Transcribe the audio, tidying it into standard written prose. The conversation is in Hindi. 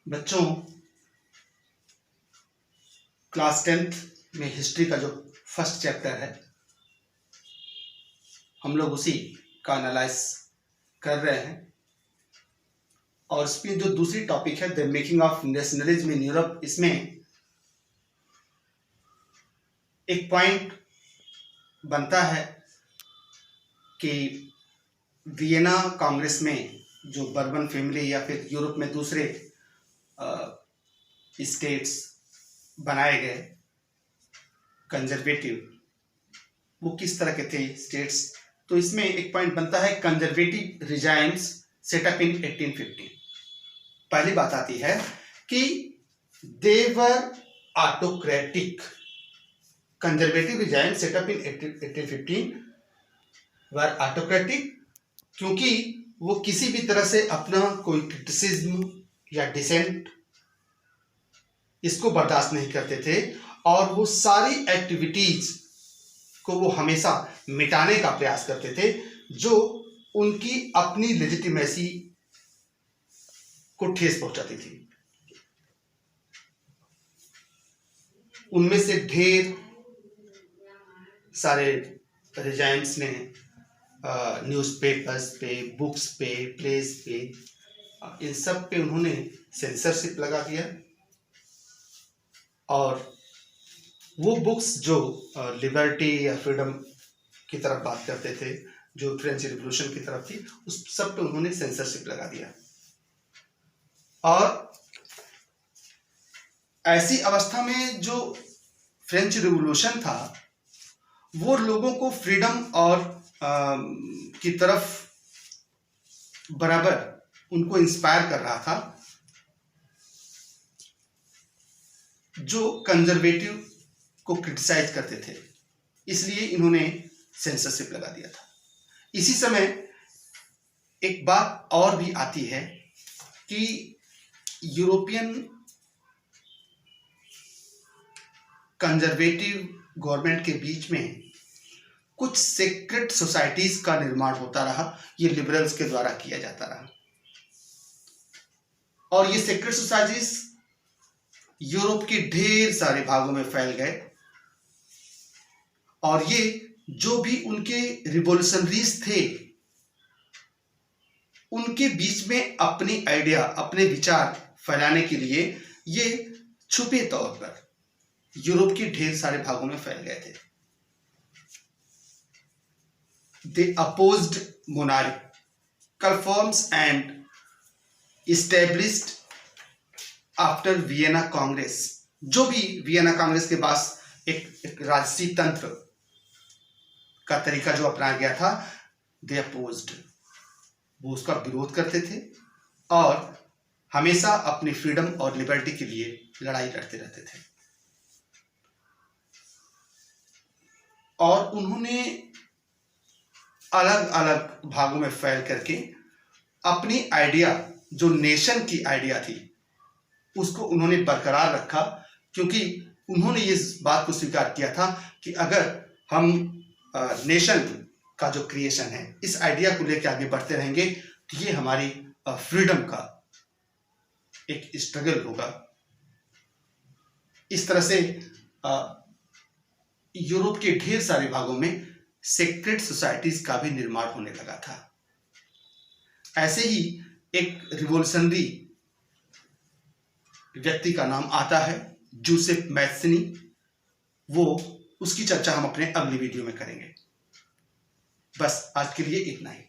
बच्चों, क्लास 10th में हिस्ट्री का जो फर्स्ट चैप्टर है हम लोग उसी का एनालाइज कर रहे हैं। और इसमें जो दूसरी टॉपिक है the making of nationalism in Europe, इसमें एक पॉइंट बनता है कि वियना कांग्रेस में जो बर्बन फैमिली या फिर यूरोप में दूसरे स्टेट्स बनाए गए कंजर्वेटिव, वो किस तरह के थे स्टेट्स। तो इसमें एक पॉइंट बनता है कंजर्वेटिव रिजाइम्स सेटअप इन 1815। पहली बात आती है कि दे वर ऑटोक्रेटिक। कंजर्वेटिव रिजाइम सेटअप इन 1815 वर ऑटोक्रेटिक, क्योंकि वो किसी भी तरह से अपना कोई क्रिटिसिज्म या डिसेंट इसको बर्दाश्त नहीं करते थे और वो सारी एक्टिविटीज को वो हमेशा मिटाने का प्रयास करते थे जो उनकी अपनी लेजिटिमेसी को ठेस पहुंचाती थी। उनमें से ढेर सारे रिजाइम्स ने न्यूज़पेपर्स पे, बुक्स पे, प्लेस पे, इन सब पे उन्होंने सेंसरशिप लगा दिया। और वो बुक्स जो लिबर्टी या फ्रीडम की तरफ बात करते थे, जो फ्रेंच रिवॉल्यूशन की तरफ थी, उस सब पे उन्होंने सेंसरशिप लगा दिया। और ऐसी अवस्था में जो फ्रेंच रिवॉल्यूशन था वो लोगों को फ्रीडम और की तरफ बराबर उनको इंस्पायर कर रहा था, जो कंजर्वेटिव को क्रिटिसाइज करते थे। इसलिए इन्होंने सेंसरशिप लगा दिया था। इसी समय एक बात और भी आती है कि यूरोपियन कंजर्वेटिव गवर्नमेंट के बीच में कुछ सीक्रेट सोसाइटीज का निर्माण होता रहा। ये लिबरल्स के द्वारा किया जाता रहा और ये सीक्रेट सोसाइटीज यूरोप के ढेर सारे भागों में फैल गए। और ये जो भी उनके रिवॉल्यूशनरीज थे उनके बीच में अपनी आइडिया, अपने विचार फैलाने के लिए ये छुपे तौर पर यूरोप के ढेर सारे भागों में फैल गए थे। They opposed monarchical forms and established after Vienna Congress। जो भी वियना कांग्रेस के पास एक राजसी तंत्र का तरीका जो अपनाया गया था, they opposed, वो उसका विरोध करते थे और हमेशा अपनी फ्रीडम और लिबर्टी के लिए लड़ाई लड़ते रहते थे। और उन्होंने अलग अलग भागों में फैल करके अपनी आइडिया, जो नेशन की आइडिया थी, उसको उन्होंने बरकरार रखा, क्योंकि उन्होंने इस बात को स्वीकार किया था कि अगर हम नेशन का जो क्रिएशन है इस आइडिया को लेकर आगे बढ़ते रहेंगे तो ये हमारी फ्रीडम का एक स्ट्रगल होगा। इस तरह से यूरोप के ढेर सारे भागों में सीक्रेट सोसाइटीज का भी निर्माण होने लगा था। ऐसे ही एक रिवॉल्यूशनरी व्यक्ति का नाम आता है जोसेफ मैथ्सनी। वो उसकी चर्चा हम अपने अगली वीडियो में करेंगे। बस आज के लिए इतना ही।